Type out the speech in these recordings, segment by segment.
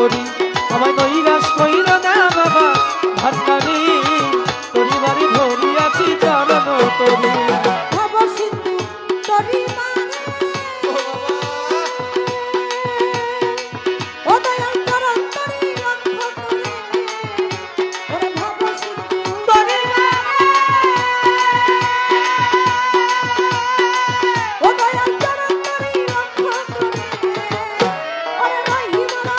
তরি আমায় নৈরাশ কইর না বাবা ভান্ডারি তরি বাড়ি ধরিয়াছি চরণ তরি ভব সিন্ধু তরি ও দয়াল চরণ তরি লক্ষ্য করে ওরে ভব সিন্ধু তরি ও দয়াল চরণ তরি লক্ষ্য করে ওরে রহিমা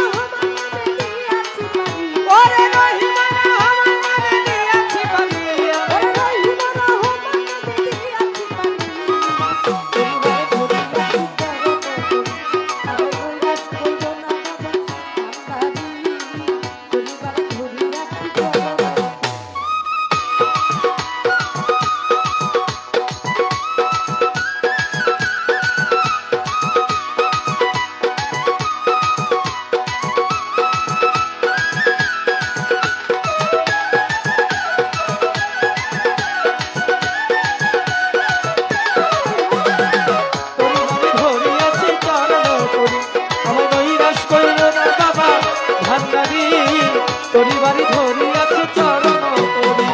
তরি বাড়ি ধরিয়াছি চরণ তরি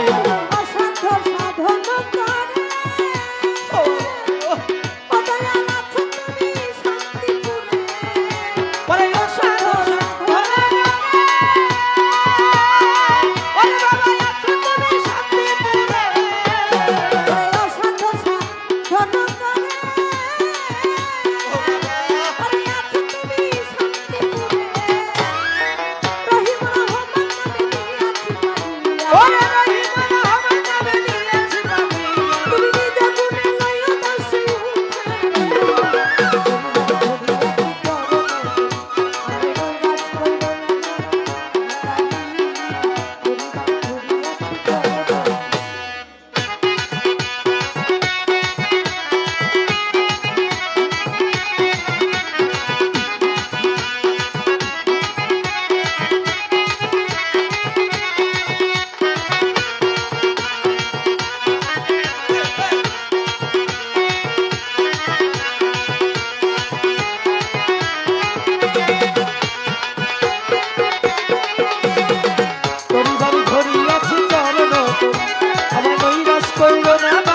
অসাধ্য সাধন করে ও দয়াল আছো তুমি শান্তিপুরে ওরে অসাধ্য সাধন ওরে বাবা আছো তুমি শান্তিপুরে অসাধ্য সাধন করে ওরে আছো তুমি শান্তিপুরে রহিম রহমান ওরে রহিমা আমার নামে দিয়েছি বাবি তুমি নিজে গুণে লইয়া দাসী তরি বাড়ি ধরিয়াছি চরণ তরি আমায় নৈরাশ কইর না